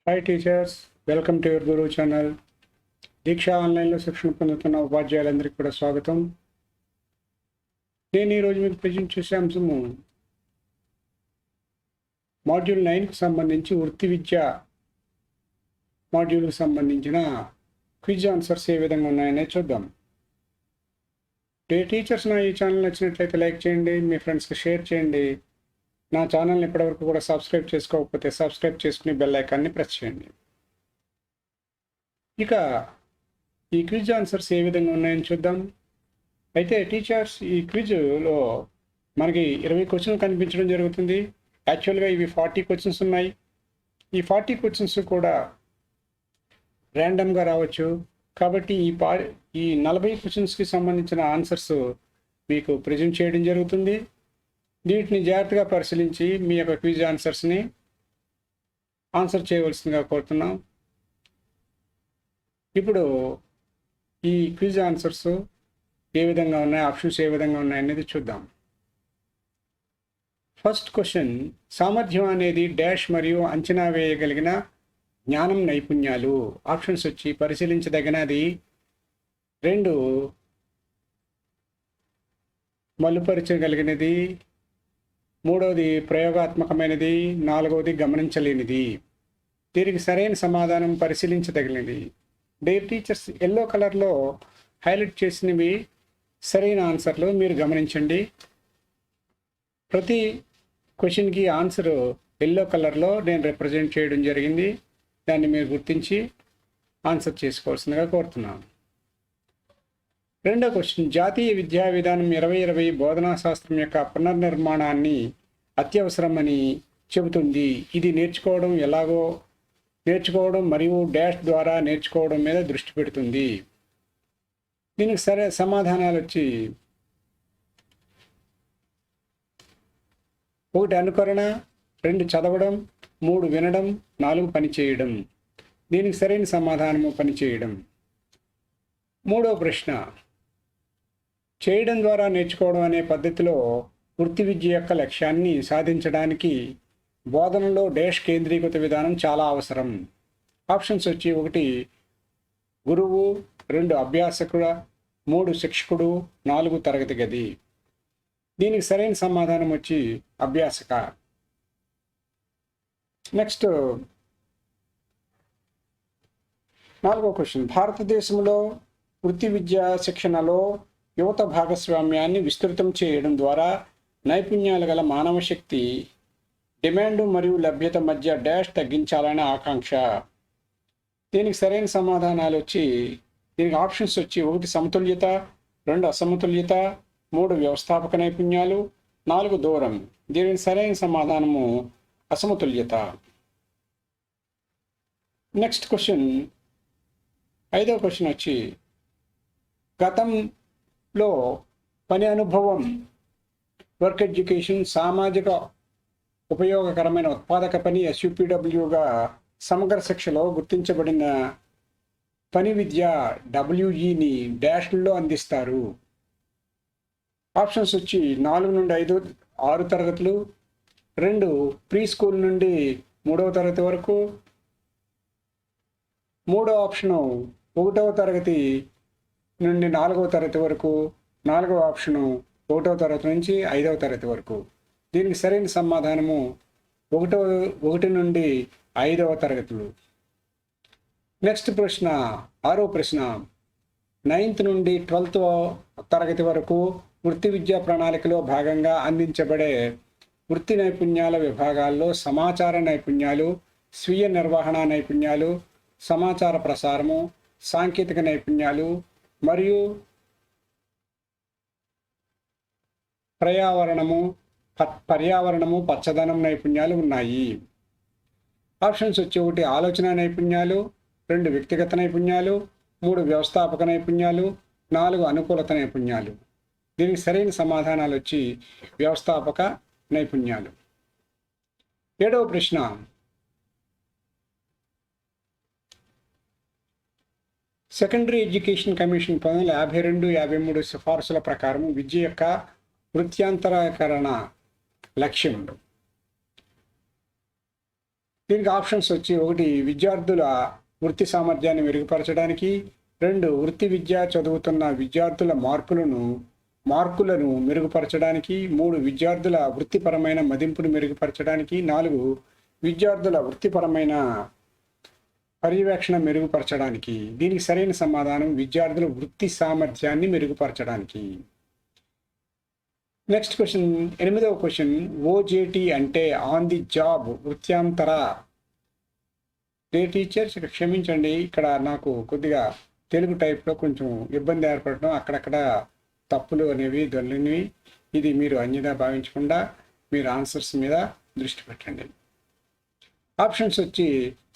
Hi teachers, welcome to your Guru channel. Diksha ఆన్లైన్లో శిక్షణ పొందుతున్న ఉపాధ్యాయులందరికీ కూడా స్వాగతం. నేను ఈరోజు మీకు ప్రజెంట్ చేసే అంశము మాడ్యూల్ 9కి సంబంధించి వృత్తి విద్య మాడ్యూల్కి సంబంధించిన క్విజ్ ఆన్సర్స్ ఏ విధంగా ఉన్నాయనే చూద్దాం. టీచర్స్ నా ఈ ఛానల్ నచ్చినట్లయితే లైక్ చేయండి, మీ ఫ్రెండ్స్కి షేర్ చేయండి. నా ఛానల్ని ఇప్పటివరకు కూడా సబ్స్క్రైబ్ చేసుకోకపోతే సబ్స్క్రైబ్ చేసుకుని బెల్ ఐకాన్ని ప్రెస్ చేయండి. ఇక ఈ క్విజ్ ఆన్సర్స్ ఏ విధంగా ఉన్నాయని చూద్దాం. అయితే టీచర్స్, ఈ క్విజ్లో మనకి 20 క్వశ్చన్లు కనిపించడం జరుగుతుంది. యాక్చువల్గా ఇవి 40 క్వశ్చన్స్ ఉన్నాయి. ఈ 40 క్వశ్చన్స్ కూడా ర్యాండమ్గా రావచ్చు. కాబట్టి ఈ 40 క్వశ్చన్స్కి సంబంధించిన ఆన్సర్స్ మీకు ప్రజెంట్ చేయడం జరుగుతుంది. వీటిని జాగ్రత్తగా పరిశీలించి మీ యొక్క క్విజ్ ఆన్సర్స్ని ఆన్సర్ చేయవలసిందిగా కోరుతున్నాం. ఇప్పుడు ఈ క్విజ్ ఆన్సర్స్ ఏ విధంగా ఉన్నాయి, ఆప్షన్స్ ఏ విధంగా ఉన్నాయి అనేది చూద్దాం. ఫస్ట్ క్వశ్చన్, సామర్థ్యం అనేది డాష్ మరియు అంచనా వేయగలిగిన జ్ఞానం, నైపుణ్యాలు. ఆప్షన్స్ వచ్చి పరిశీలించదగినది 2, మలుపరచగలిగినది 3వది ప్రయోగాత్మకమైనది, 4వది గమనించలేనిది. దీనికి సరైన సమాధానం పరిశీలించదగినది. డేర్ టీచర్స్, ఎల్లో కలర్లో హైలైట్ చేసినవి సరైన ఆన్సర్లు మీరు గమనించండి. ప్రతి క్వశ్చన్కి ఆన్సర్ ఎల్లో కలర్లో నేను రిప్రజెంట్ చేయడం జరిగింది. దాన్ని మీరు గుర్తించి ఆన్సర్ చేసుకోవాల్సిందిగా కోరుతున్నాను. రెండో క్వశ్చన్, జాతీయ విద్యా విధానం 2020 బోధనా శాస్త్రం యొక్క పునర్నిర్మాణాన్ని అత్యవసరమని చెబుతుంది. ఇది నేర్చుకోవడం మరియు డాష్ ద్వారా నేర్చుకోవడం మీద దృష్టి పెడుతుంది. దీనికి సమాధానాలు వచ్చి 1 అనుకరణ, 2 చదవడం, 3 వినడం, 4 పనిచేయడం. దీనికి సరైన సమాధానము పనిచేయడం. మూడో ప్రశ్న, చేయడం ద్వారా నేర్చుకోవడం అనే పద్ధతిలో వృత్తి విద్య యొక్క లక్ష్యాన్ని సాధించడానికి బోధనలో డాష్ కేంద్రీకృత విధానం చాలా అవసరం. ఆప్షన్స్ వచ్చి 1 గురువు, 2 అభ్యాసకుడు, 3 శిక్షకుడు, 4 తరగతి గది. దీనికి సరైన సమాధానం వచ్చి అభ్యాసక. నెక్స్ట్ 4వ క్వశ్చన్, భారతదేశంలో వృత్తి విద్యా శిక్షణలో యువత భాగస్వామ్యాన్ని విస్తృతం చేయడం ద్వారా నైపుణ్యాలు గల మానవ శక్తి డిమాండ్ మరియు లభ్యత మధ్య డాష్ తగ్గించాలనే ఆకాంక్ష. దీనికి సరైన సమాధానాలు వచ్చి దీనికి ఆప్షన్స్ వచ్చి 1 సమతుల్యత, 2 అసమతుల్యత, 3 వ్యవస్థాపక నైపుణ్యాలు, 4 దూరం. దీనికి సరైన సమాధానము అసమతుల్యత. నెక్స్ట్ క్వశ్చన్, 5వ క్వశ్చన్ వచ్చి గతంలో పని అనుభవం, వర్క్ ఎడ్యుకేషన్, సామాజిక ఉపయోగకరమైన ఉత్పాదక పని SUPWగా సమగ్ర శిక్షలో గుర్తించబడిన పని విద్య WEని డాష్లో అందిస్తారు. ఆప్షన్స్ వచ్చి 4 నుండి 5, 6 తరగతులు, 2 ప్రీ స్కూల్ నుండి 3వ తరగతి వరకు, 3వ ఆప్షను 1వ తరగతి నుండి 4వ తరగతి వరకు, 4వ ఆప్షను 1వ తరగతి నుంచి 5వ తరగతి వరకు. దీనికి సరైన సమాధానము 1 నుండి 5వ తరగతులు. నెక్స్ట్ ప్రశ్న, 6వ ప్రశ్న, 9th నుండి 12వ తరగతి వరకు వృత్తి విద్యా ప్రణాళికలో భాగంగా అందించబడే వృత్తి నైపుణ్యాల విభాగాల్లో సమాచార నైపుణ్యాలు, స్వీయ నిర్వహణ నైపుణ్యాలు, సమాచార ప్రసారము, సాంకేతిక నైపుణ్యాలు మరియు పర్యావరణము, పచ్చదనం నైపుణ్యాలు ఉన్నాయి. ఆప్షన్స్ వచ్చి 1 ఆలోచన నైపుణ్యాలు, 2 వ్యక్తిగత నైపుణ్యాలు, 3 వ్యవస్థాపక నైపుణ్యాలు, 4 అనుకూలత నైపుణ్యాలు. దీనికి సరైన సమాధానాలు వచ్చి వ్యవస్థాపక నైపుణ్యాలు. 7వ ప్రశ్న, సెకండరీ ఎడ్యుకేషన్ కమిషన్ 1952-53 సిఫార్సుల ప్రకారం విద్య యొక్క వృత్యాంతరీకరణ లక్ష్యం. దీనికి ఆప్షన్స్ వచ్చి: ఒకటి, విద్యార్థుల వృత్తి సామర్థ్యాన్ని మెరుగుపరచడానికి; రెండు, వృత్తి విద్య చదువుతున్న విద్యార్థుల మార్కులను మెరుగుపరచడానికి; మూడు, విద్యార్థుల వృత్తిపరమైన మదింపును మెరుగుపరచడానికి; నాలుగు, విద్యార్థుల వృత్తిపరమైన పర్యవేక్షణ మెరుగుపరచడానికి. దీనికి సరైన సమాధానం విద్యార్థుల వృత్తి సామర్థ్యాన్ని మెరుగుపరచడానికి. నెక్స్ట్ క్వశ్చన్, 8వ క్వశ్చన్. ఓజేటీ అంటే ఆన్ ది జాబ్ వృత్యాంతర. టీచర్స్ క్షమించండి, ఇక్కడ నాకు కొద్దిగా తెలుగు టైప్లో కొంచెం ఇబ్బంది ఏర్పడటం, అక్కడక్కడ తప్పులు అనేవి దొల్లినవి. ఇది మీరు అన్యదా భావించకుండా మీరు ఆన్సర్స్ మీద దృష్టి పెట్టండి. ఆప్షన్స్ వచ్చి: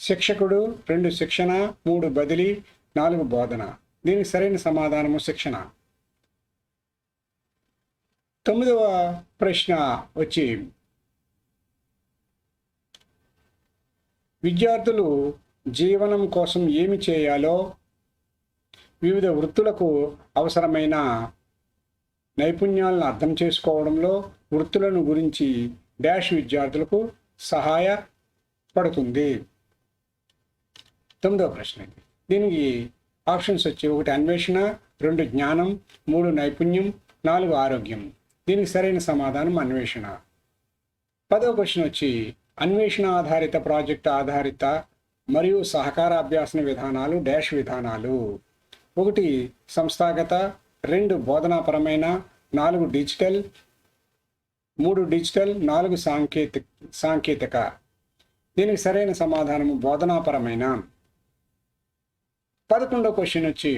శిక్షకుడు, 2 శిక్షణ, 3 బదిలీ, 4 బోధన. దీనికి సరైన సమాధానము శిక్షణ. 9వ ప్రశ్న వచ్చి: విద్యార్థులు జీవనం కోసం ఏమి చేయాలో వివిధ వృత్తులకు అవసరమైన నైపుణ్యాలను అర్థం చేసుకోవడంలో వృత్తులను గురించి డాష్ విద్యార్థులకు సహాయపడుతుంది. 9వ ప్రశ్న. దీనికి ఆప్షన్స్ వచ్చి: 1 అన్వేషణ, 2 జ్ఞానం, 3 నైపుణ్యం, 4 ఆరోగ్యం. దీనికి సరైన సమాధానం అన్వేషణ. 10వ క్వశ్చన్ వచ్చి: అన్వేషణ ఆధారిత, ప్రాజెక్ట్ ఆధారిత మరియు సహకార అభ్యాసన విధానాలు డాష్ విధానాలు. 1 సంస్థాగత, 2 బోధనాపరమైన, 4 డిజిటల్, 3 డిజిటల్, 4 సాంకేతిక. దీనికి సరైన సమాధానము బోధనాపరమైన. 11వ క్వశ్చన్ వచ్చి: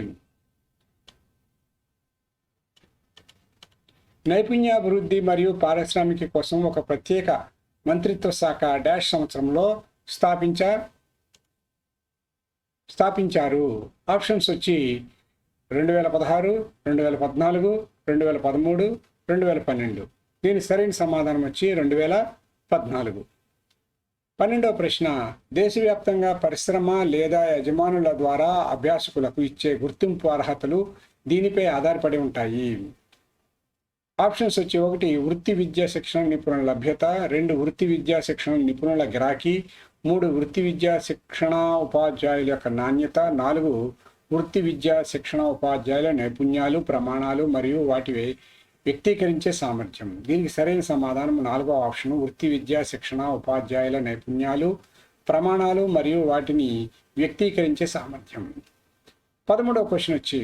నైపుణ్యాభివృద్ధి మరియు పారిశ్రామిక కోసం ఒక ప్రత్యేక మంత్రిత్వ శాఖ డాష్ సంవత్సరంలో స్థాపించారు. ఆప్షన్స్ వచ్చి: 2016, 2014, 2013, 2012. దీనికి సరైన సమాధానం వచ్చి 2014. 12వ ప్రశ్న: దేశవ్యాప్తంగా పరిశ్రమ లేదా యజమానుల ద్వారా అభ్యాసకులకు ఇచ్చే గుర్తింపు అర్హతలు దీనిపై ఆధారపడి ఉంటాయి. ఆప్షన్స్ వచ్చి: 1 వృత్తి విద్యా శిక్షణ నిపుణుల లభ్యత, 2 వృత్తి విద్యా శిక్షణ నిపుణుల గిరాకీ, 3 వృత్తి విద్యా శిక్షణ ఉపాధ్యాయుల యొక్క నాణ్యత, 4 వృత్తి విద్యా శిక్షణ ఉపాధ్యాయుల నైపుణ్యాలు, ప్రమాణాలు మరియు వాటి వ్యక్తీకరించే సామర్థ్యం. దీనికి సరైన సమాధానం 4వ ఆప్షన్, వృత్తి విద్యా శిక్షణ ఉపాధ్యాయుల నైపుణ్యాలు, ప్రమాణాలు మరియు వాటిని వ్యక్తీకరించే సామర్థ్యం. 13వ క్వశ్చన్ వచ్చి: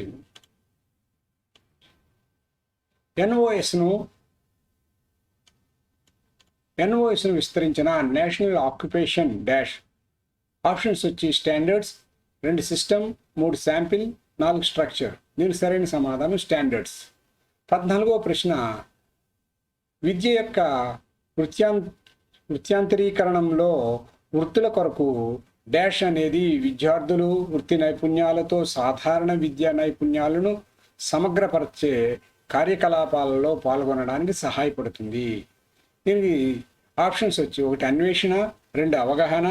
ఎన్ఓఎస్ను విస్తరించిన నేషనల్ ఆక్యుపేషన్ డాష్. ఆప్షన్స్ వచ్చి: స్టాండర్డ్స్, 2 సిస్టమ్, 3 శాంపిల్, 4 స్ట్రక్చర్. దీనికి సరైన సమాధానం స్టాండర్డ్స్. 14వ ప్రశ్న: విద్య యొక్క వృత్యాంతరీకరణంలో వృత్తుల కొరకు డాష్ అనేది విద్యార్థులు వృత్తి నైపుణ్యాలతో సాధారణ విద్యా నైపుణ్యాలను సమగ్రపరిచే కార్యకలాపాలలో పాల్గొనడానికి సహాయపడుతుంది. దీనికి ఆప్షన్స్ వచ్చి: 1 అన్వేషణ, 2 అవగాహన,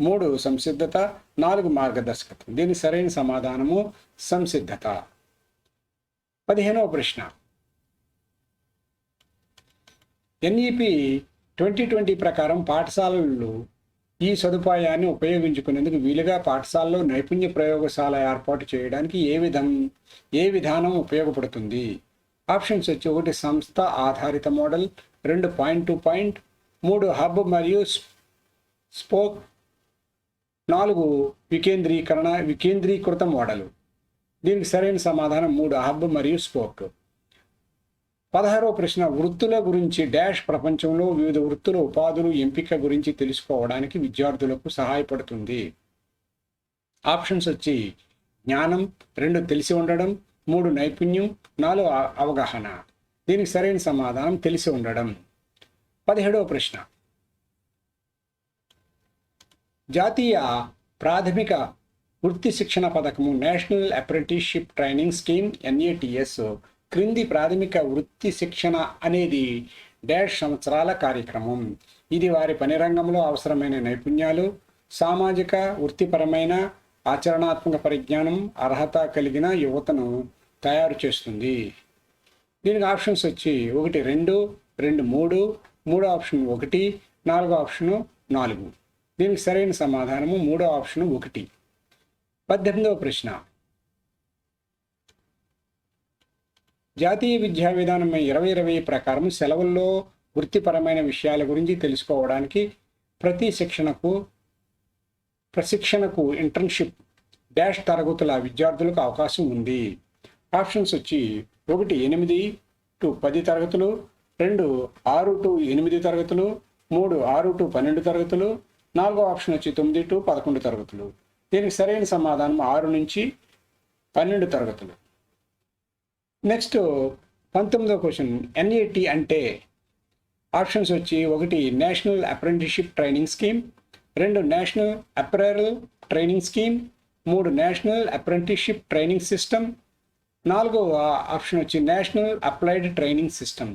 3 సంసిద్ధత, 4 మార్గదర్శకత్వం. దీనికి సరైన సమాధానము సంసిద్ధత. 15వ ప్రశ్న: ఎన్ఈపి 2020 ప్రకారం పాఠశాలలు ఈ సదుపాయాన్ని ఉపయోగించుకునేందుకు వీలుగా పాఠశాలలో నైపుణ్య ప్రయోగశాల ఏర్పాటు చేయడానికి ఏ విధానం ఉపయోగపడుతుంది? ఆప్షన్స్ వచ్చి: 1 సంస్థ ఆధారిత model, 2 point to point, 3 hub మరియు స్పోక్, 4 వికేంద్రీకృత మోడల్. దీనికి సరైన సమాధానం 3 హబ్ మరియు స్పోక్. 16వ ప్రశ్న: వృత్తుల గురించి డాష్ ప్రపంచంలో వివిధ వృత్తుల ఉపాధులు ఎంపిక గురించి తెలుసుకోవడానికి విద్యార్థులకు సహాయపడుతుంది. ఆప్షన్స్ వచ్చి: జ్ఞానం, 2 తెలిసి ఉండడం, 3 నైపుణ్యం, 4 అవగాహన. దీనికి సరైన సమాధానం తెలిసి ఉండడం. 17వ ప్రశ్న: జాతీయ ప్రాథమిక వృత్తి శిక్షణ పథకము national apprenticeship training scheme NATS క్రింది ప్రాథమిక వృత్తి శిక్షణ అనేది డాష్ సంవత్సరాల కార్యక్రమం. ఇది వారి పని రంగంలో అవసరమైన నైపుణ్యాలు, సామాజిక వృత్తిపరమైన ఆచరణాత్మక పరిజ్ఞానం, అర్హత కలిగిన యువతను తయారు చేస్తుంది. దీనికి ఆప్షన్స్ వచ్చి: 1 2, 2 3, 3 ఆప్షన్ 1, 4 ఆప్షన్ 4. దీనికి సరైన సమాధానము మూడో ఆప్షన్ 1. 18వ ప్రశ్న. జాతీయ విద్యా విధానం 2020 ప్రకారం సెలవుల్లో వృత్తిపరమైన విషయాల గురించి తెలుసుకోవడానికి ప్రశిక్షణకు ఇంటర్న్షిప్ డాష్ తరగతుల విద్యార్థులకు అవకాశం ఉంది. ఆప్షన్స్ వచ్చి 1 8 to 10 తరగతులు, 2 6 to 8 తరగతులు, 3 6 to 12 తరగతులు, 4వ ఆప్షన్ వచ్చి 9 to 11 తరగతులు. దీనికి సరైన సమాధానం 6 నుంచి 12 తరగతులు. నెక్స్ట్ 19వ క్వశ్చన్. NAT అంటే ఆప్షన్స్ వచ్చి 1 national apprenticeship training scheme, 2 national apparel training scheme, 3 national apprenticeship training system, 4వ ఆప్షన్ వచ్చి నేషనల్ అప్లైడ్ ట్రైనింగ్ సిస్టమ్.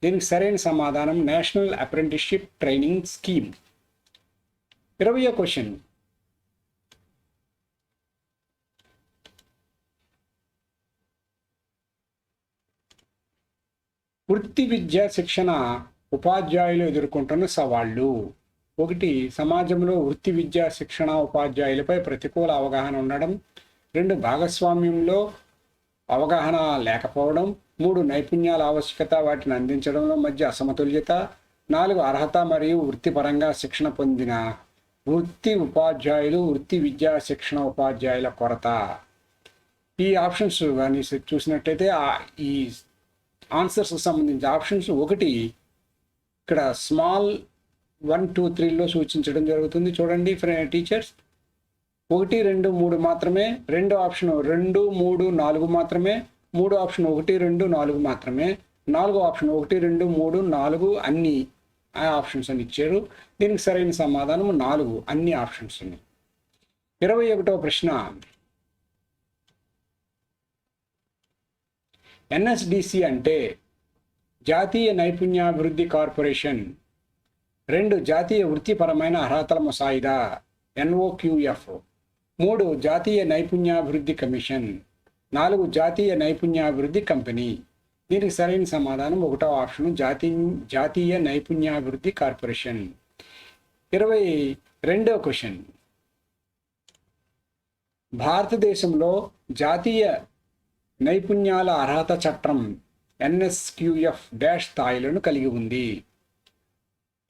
దీనికి సరైన సమాధానం నేషనల్ అప్రెంటిస్షిప్ ట్రైనింగ్ స్కీమ్. 20వ క్వశ్చన్. వృత్తి విద్యా శిక్షణ ఉపాధ్యాయులు ఎదుర్కొంటున్న సవాళ్లు. 1 సమాజంలో వృత్తి విద్యా శిక్షణ ఉపాధ్యాయులపై ప్రతికూల అవగాహన ఉండడం, 2 భాగస్వామ్యంలో అవగాహన లేకపోవడం, 3 నైపుణ్యాల ఆవశ్యకత వాటిని అందించడంలో మధ్య అసమతుల్యత, 4 అర్హత మరియు వృత్తిపరంగా శిక్షణ పొందిన వృత్తి ఉపాధ్యాయులు వృత్తి విద్యా శిక్షణ ఉపాధ్యాయుల కొరత. ఈ ఆప్షన్స్ కానీ చూసినట్టయితే ఈ ఆన్సర్స్కి సంబంధించి ఆప్షన్స్ 1 ఇక్కడ స్మాల్ 1 2 3లో సూచించడం జరుగుతుంది. చూడండి టీచర్స్, 1 2 3 మాత్రమే, 2 ఆప్షన్ 2 3 4 మాత్రమే, 3 ఆప్షన్ 1 2 4 మాత్రమే, 4 ఆప్షన్ 1 2 3 4 అన్ని ఆప్షన్స్ అని ఇచ్చారు. దీనికి సరైన సమాధానం 4 అన్ని ఆప్షన్స్ ఉన్నాయి. 21వ ప్రశ్న. NSDC అంటే జాతీయ నైపుణ్యాభివృద్ధి కార్పొరేషన్, 2 జాతీయ వృత్తిపరమైన అర్హతల ముసాయిదా NOQF, 3 జాతీయ నైపుణ్యాభివృద్ధి కమిషన్, 4 జాతీయ నైపుణ్యాభివృద్ధి కంపెనీ. దీనికి సరైన సమాధానం 1వ ఆప్షన్ జాతీయ నైపుణ్యాభివృద్ధి కార్పొరేషన్. 22వ క్వశ్చన్. భారతదేశంలో జాతీయ నైపుణ్యాల అర్హత చట్టం NSQF డాష్ స్థాయిలను కలిగి ఉంది.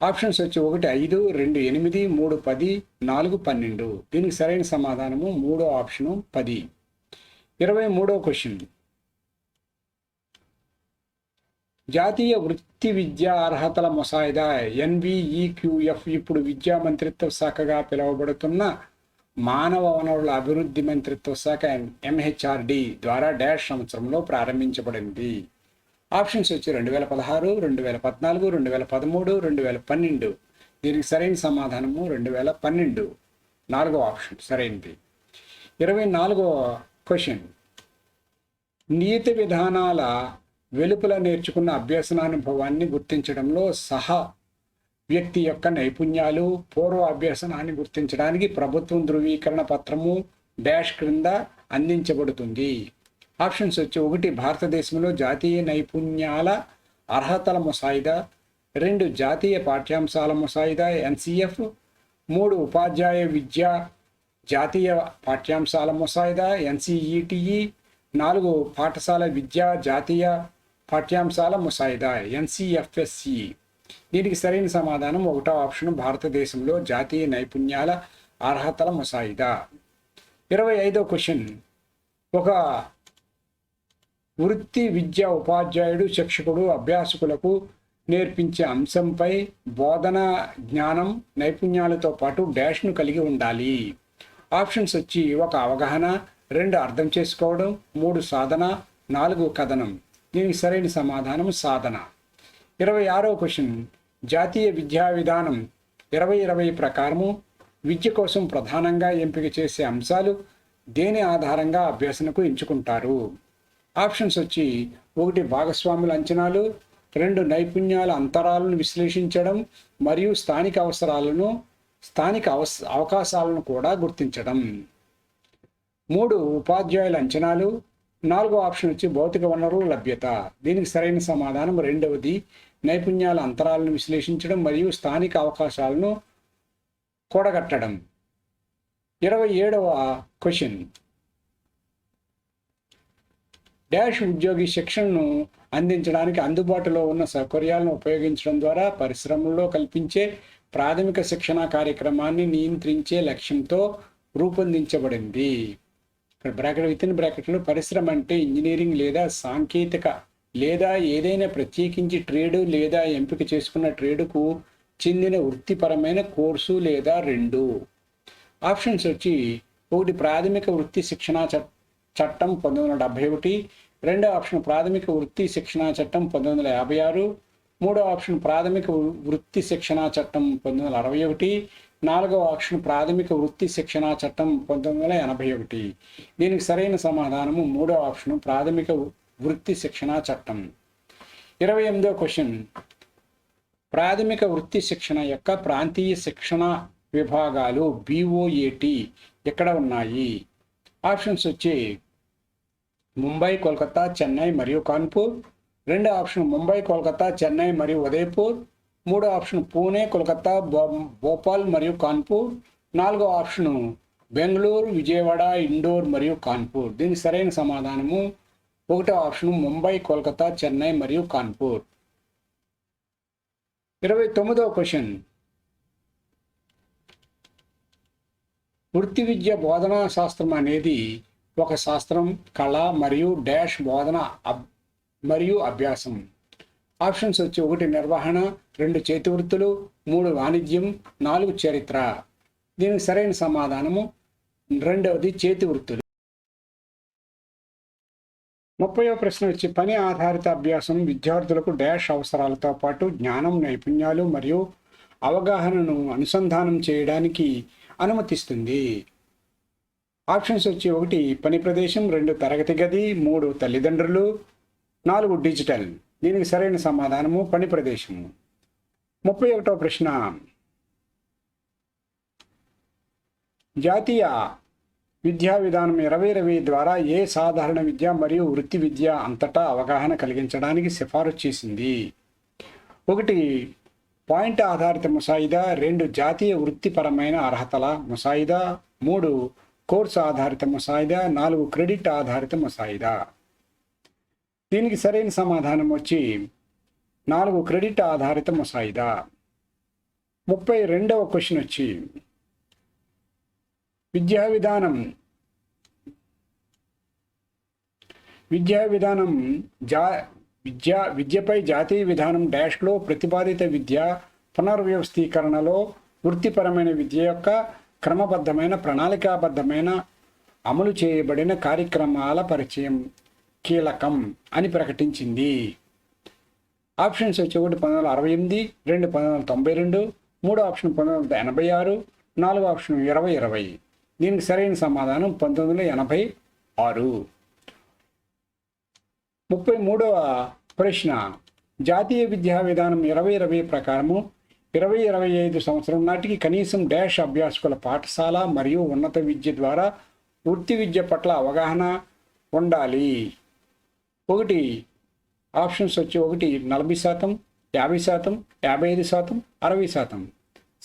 ఆప్షన్స్ వచ్చి 1 5, 2 8, 3 10, 4 12. దీనికి సరైన సమాధానము 3వ ఆప్షను 10. 23వ క్వశ్చన్. జాతీయ వృత్తి విద్యా అర్హతల ముసాయిదా NBEQF ఇప్పుడు విద్యా మంత్రిత్వ శాఖగా పిలువబడుతున్న మానవ వనరుల అభివృద్ధి మంత్రిత్వ శాఖ MHRD ద్వారా డాష్ సంవత్సరంలో ప్రారంభించబడింది. ఆప్షన్స్ వచ్చి 2016, 2014, 2013, 2012. దీనికి సరైన సమాధానము 2012, 4వ ఆప్షన్ సరైనది. 24వ క్వశ్చన్. నియత విధానాల వెలుపల నేర్చుకున్న అభ్యసనానుభవాన్ని గుర్తించడంలో వ్యక్తి యొక్క నైపుణ్యాలు పూర్వ అభ్యసనాన్ని గుర్తించడానికి ప్రభుత్వం ధృవీకరణ పత్రము డాష్ క్రింద అందించబడుతుంది. ఆప్షన్స్ వచ్చి 1 భారతదేశంలో జాతీయ నైపుణ్యాల అర్హతల ముసాయిదా, 2 జాతీయ పాఠ్యాంశాల ముసాయిదా NCF, 3 ఉపాధ్యాయ విద్యా జాతీయ పాఠ్యాంశాల ముసాయిదా NCETE, 4 పాఠశాల విద్యా జాతీయ పాఠ్యాంశాల ముసాయిదా NCFSE. దీనికి సరైన సమాధానం 1వ ఆప్షన్ భారతదేశంలో జాతీయ నైపుణ్యాల అర్హతల ముసాయిదా. 25వ క్వశ్చన్. ఒక వృత్తి విద్యా ఉపాధ్యాయుడు శిక్షకుడు అభ్యాసకులకు నేర్పించే అంశంపై బోధన జ్ఞానం నైపుణ్యాలతో పాటు డాష్ను కలిగి ఉండాలి. ఆప్షన్స్ వచ్చి 1 అవగాహన, 2 అర్థం చేసుకోవడం, 3 సాధన, 4 కథనం. దీనికి సరైన సమాధానం సాధన. 26వ క్వశ్చన్. జాతీయ విద్యా విధానం 2020 ప్రకారము విద్య కోసం ప్రధానంగా ఎంపిక చేసే అంశాలు దేని ఆధారంగా అభ్యసనకు ఎంచుకుంటారు? ఆప్షన్స్ వచ్చి 1 భాగస్వాముల అంచనాలు, 2 నైపుణ్యాల అంతరాలను విశ్లేషించడం మరియు స్థానిక అవకాశాలను కూడా గుర్తించడం, 3 ఉపాధ్యాయుల అంచనాలు, 4వ ఆప్షన్ వచ్చి భౌతిక వనరుల లభ్యత. దీనికి సరైన సమాధానం 2వది నైపుణ్యాల అంతరాలను విశ్లేషించడం మరియు స్థానిక అవకాశాలను కూడగట్టడం. 27వ క్వశ్చన్, డాష్ ఉద్యోగి శిక్షణను అందించడానికి అందుబాటులో ఉన్న సౌకర్యాలను ఉపయోగించడం ద్వారా పరిశ్రమల్లో కల్పించే ప్రాథమిక శిక్షణ కార్యక్రమాన్ని నియంత్రించే లక్ష్యంతో రూపొందించబడింది. ఇక్కడ బ్రాకెట్ విత్ ఇన్ బ్రాకెట్లో పరిశ్రమ అంటే ఇంజనీరింగ్ లేదా సాంకేతిక లేదా ఏదైనా ప్రత్యేకించి ట్రేడు లేదా ఎంపిక చేసుకున్న ట్రేడుకు చెందిన వృత్తిపరమైన కోర్సు లేదా రెండు. ఆప్షన్స్ వచ్చి 1 ప్రాథమిక వృత్తి శిక్షణా చట్టం 1971, రెండో ఆప్షన్ ప్రాథమిక వృత్తి శిక్షణా చట్టం 1956, మూడో ఆప్షన్ ప్రాథమిక వృత్తి శిక్షణా చట్టం 1961, నాలుగవ ఆప్షన్ ప్రాథమిక వృత్తి శిక్షణా చట్టం 1981. దీనికి సరైన సమాధానము మూడో ఆప్షన్ ప్రాథమిక వృత్తి శిక్షణా చట్టం. 28వ క్వశ్చన్, ప్రాథమిక వృత్తి శిక్షణ యొక్క ప్రాంతీయ శిక్షణ విభాగాలు BOAT ఎక్కడ ఉన్నాయి? ఆప్షన్స్ వచ్చి ముంబై, కోల్కతా, చెన్నై మరియు కాన్పూర్. రెండో ఆప్షన్ ముంబై, కోల్కతా, చెన్నై మరియు ఉదయపూర్. మూడో ఆప్షన్ పూణే, కోల్కతా, భోపాల్ మరియు కాన్పూర్. నాలుగో ఆప్షను బెంగళూరు, విజయవాడ, ఇండోర్ మరియు కాన్పూర్. దీనికి సరైన సమాధానము ఒకటో ఆప్షన్ ముంబై, కోల్కతా, చెన్నై మరియు కాన్పూర్. 29వ క్వశ్చన్, వృత్తి విద్య బోధనా శాస్త్రం అనేది ఒక శాస్త్రం, కళ మరియు డాష్ బోధన మరియు అభ్యాసం. ఆప్షన్స్ వచ్చి 1 నిర్వహణ, 2 చేతి వృత్తులు, 3 వాణిజ్యం, 4 చరిత్ర. దీనికి సరైన సమాధానము రెండవది చేతి వృత్తులు. 30వ ప్రశ్న వచ్చి పని ఆధారిత అభ్యాసం విద్యార్థులకు డాష్ అవసరాలతో పాటు జ్ఞానం, నైపుణ్యాలు మరియు అవగాహనను అనుసంధానం చేయడానికి అనుమతిస్తుంది. ఆప్షన్స్ వచ్చి 1 పని ప్రదేశం, 2 తరగతి గది, 3 తల్లిదండ్రులు, 4 డిజిటల్. దీనికి సరైన సమాధానము పని ప్రదేశము. 31వ ప్రశ్న, జాతీయ విద్యా విధానం 2020 ద్వారా ఏ సాధారణ విద్య మరియు వృత్తి విద్య అంతటా అవగాహన కలిగించడానికి సిఫారసు చేసింది? 1 పాయింట్ ఆధారిత ముసాయిదా, 2 జాతీయ వృత్తిపరమైన అర్హతల ముసాయిదా, 3 కోర్సు ఆధారిత ముసాయిదా, 4 క్రెడిట్ ఆధారిత ముసాయిదా. దీనికి సరైన సమాధానం వచ్చి 4 క్రెడిట్ ఆధారిత ముసాయిదా. 32వ క్వశ్చన్ వచ్చి విద్యపై జాతీయ విధానం డాష్లో ప్రతిపాదిత విద్య పునర్వ్యవస్థీకరణలో వృత్తిపరమైన విద్య యొక్క క్రమబద్ధమైన ప్రణాళికాబద్ధమైన అమలు చేయబడిన కార్యక్రమాల పరిచయం కీలకం అని ప్రకటించింది. ఆప్షన్స్ వచ్చి 1 1968, 2 1992, 3 ఆప్షన్ 1986, 4 ఆప్షన్ 2020. దీనికి సరైన సమాధానం 1986. 33వ ప్రశ్న, జాతీయ విద్యా విధానం 2020 ప్రకారము 2025 సంవత్సరం నాటికి కనీసం డాష్ అభ్యాసకుల పాఠశాల మరియు ఉన్నత విద్య ద్వారా వృత్తి విద్య పట్ల అవగాహన ఉండాలి. 1 ఆప్షన్స్ వచ్చి 1 40%, 50%, 55%, 60%.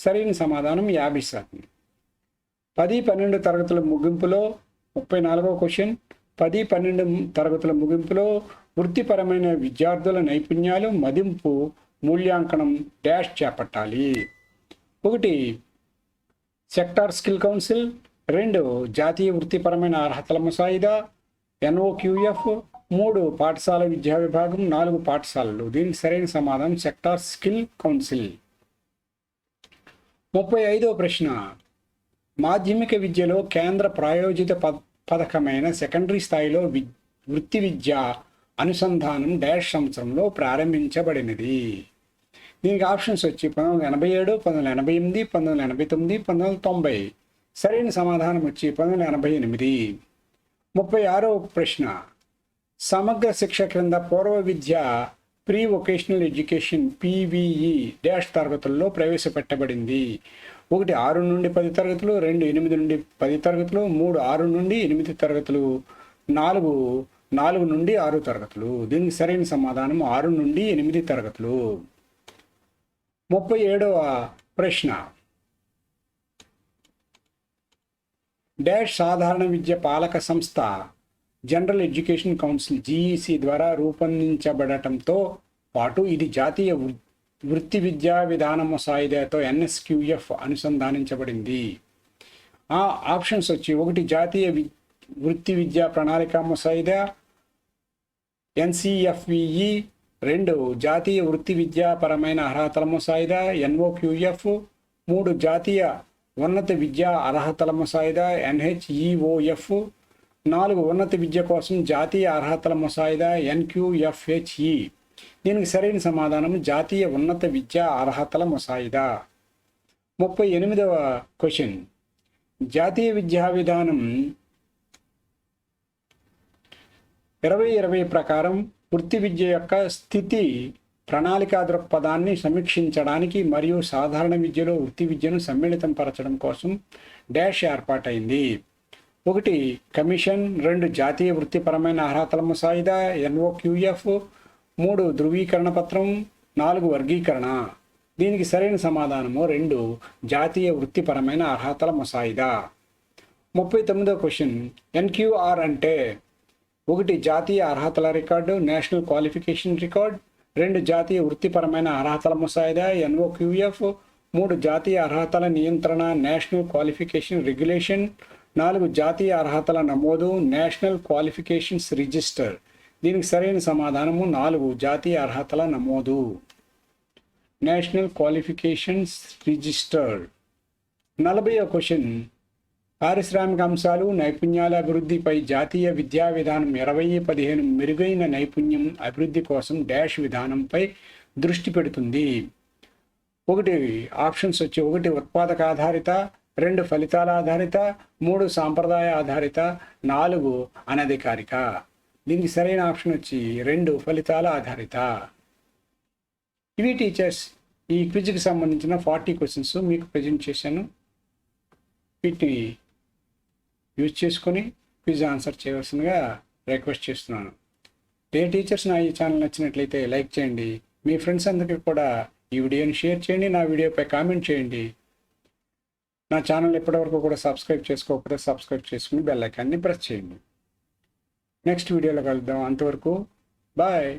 సరైన సమాధానం 50%. 10-12 తరగతుల ముగింపులో 34వ క్వశ్చన్, 10-12 తరగతుల ముగింపులో వృత్తిపరమైన విద్యార్థుల నైపుణ్యాలు మదింపు మూల్యాంకనం డాష్ చేపట్టాలి. 1 సెక్టార్ స్కిల్ కౌన్సిల్, 2 జాతీయ వృత్తిపరమైన అర్హతల ముసాయిదా NOQF, 3 పాఠశాల విద్యా విభాగం, 4 పాఠశాలలు. దీనికి సరైన సమాధానం సెక్టార్ స్కిల్ కౌన్సిల్. 35వ ప్రశ్న, మాధ్యమిక విద్యలో కేంద్ర ప్రాయోజిత పథకమైన సెకండరీ స్థాయిలో వృత్తి విద్య అనుసంధానం డాష్ సంవత్సరంలో ప్రారంభించబడినది. దీనికి ఆప్షన్స్ వచ్చి 1987, 1988, 1989, 1990. సరైన సమాధానం వచ్చి 1988. 36వ ప్రశ్న, సమగ్ర శిక్ష క్రింద పూర్వ విద్య pre vocational education PVE dash తరగతుల్లో ప్రవేశపెట్టబడింది. 1 6 నుండి 10 తరగతులు, 2 8 నుండి 10 తరగతులు, 3 6 నుండి 8 తరగతులు, 4 నుండి 6 తరగతులు. దీనికి సరైన సమాధానం 6 నుండి 8 తరగతులు. 37వ ప్రశ్న, డాష్ సాధారణ విద్య పాలక సంస్థ జనరల్ ఎడ్యుకేషన్ కౌన్సిల్ జీఈసీ ద్వారా రూపొందించబడటంతో పాటు ఇది జాతీయ వృత్తి విద్యా విధాన ముసాయిదాతో ఎన్ఎస్క్యూఎఫ్ అనుసంధానించబడింది. ఆ ఆప్షన్స్ వచ్చి ఒకటి జాతీయ వృత్తి విద్యా ప్రణాళిక ముసాయిదా ఎన్సిఎఫ్విఈ, 2 జాతీయ వృత్తి విద్యాపరమైన అర్హతల ముసాయిదా ఎన్ఓక్యూఎఫ్, 3 జాతీయ ఉన్నత విద్యా అర్హతల ముసాయిదా ఎన్హెచ్ఈఓఎఫ్, 4 ఉన్నత విద్య కోసం జాతీయ అర్హతల ముసాయిదా ఎన్క్యూఎఫ్హెచ్ఈ. దీనికి సరైన సమాధానం జాతీయ ఉన్నత విద్యా అర్హతల ముసాయిదా. 38వ క్వశ్చన్, జాతీయ విద్యా విధానం 2020 ప్రకారం వృత్తి విద్య యొక్క స్థితి ప్రణాళికా దృక్పథాన్ని సమీక్షించడానికి మరియు సాధారణ విద్యలో వృత్తి విద్యను సమ్మిళితం పరచడం కోసం డాష్ ఏర్పాటైంది. 1 కమిషన్, 2 జాతీయ వృత్తిపరమైన అర్హతల ముసాయిదా ఎన్ఓక్యూఎఫ్, 3 ధృవీకరణ పత్రం, 4 వర్గీకరణ. దీనికి సరైన సమాధానము 2 జాతీయ వృత్తిపరమైన అర్హతల ముసాయిదా. 39వ క్వశ్చన్, ఎన్క్యూఆర్ అంటే 1 జాతీయ అర్హతల రికార్డు నేషనల్ క్వాలిఫికేషన్ రికార్డ్, 2 జాతీయ వృత్తిపరమైన అర్హతల ముసాయిదా ఎన్ఓక్యూఎఫ్, 3 జాతీయ అర్హతల నియంత్రణ నేషనల్ క్వాలిఫికేషన్ రెగ్యులేషన్, 4 జాతీయ అర్హతల నమోదు నేషనల్ క్వాలిఫికేషన్స్ రిజిస్టర్. దీనికి సరైన సమాధానము 4 జాతీయ అర్హతల నమోదు నేషనల్ క్వాలిఫికేషన్స్ రిజిస్టర్. 40వ క్వశ్చన్, పారిశ్రామిక అంశాలు నైపుణ్యాల అభివృద్ధిపై జాతీయ విద్యా విధానం 2015 మెరుగైన నైపుణ్యం అభివృద్ధి కోసం డాష్ విధానంపై దృష్టి పెడుతుంది. 1 ఆప్షన్స్ వచ్చి 1 ఉత్పాదక ఆధారిత, 2 ఫలితాల ఆధారిత, 3 సాంప్రదాయ ఆధారిత, 4 అనధికారిక. దీనికి సరైన ఆప్షన్ వచ్చి 2 ఫలితాల ఆధారిత. ఇవి టీచర్స్ ఈ క్విజ్కి సంబంధించిన 40 క్వశ్చన్స్ మీకు ప్రజెంట్ చేశాను. వీటిని యూజ్ చేసుకొని క్విజ్ ఆన్సర్ చేయవలసిందిగా రిక్వెస్ట్ చేస్తున్నాను. టీచర్స్ నా ఈ ఛానల్ నచ్చినట్లయితే లైక్ చేయండి, మీ ఫ్రెండ్స్ అందరికీ కూడా ఈ వీడియోని షేర్ చేయండి, నా వీడియోపై కామెంట్ చేయండి. నా ఛానల్ ఇప్పటివరకు కూడా సబ్స్క్రైబ్ చేసుకోకపోతే సబ్స్క్రైబ్ చేసుకుని బెల్ ఐకాన్ని ప్రెస్ చేయండి. నెక్స్ట్ వీడియోలో కలుద్దాం. అంతవరకు బాయ్.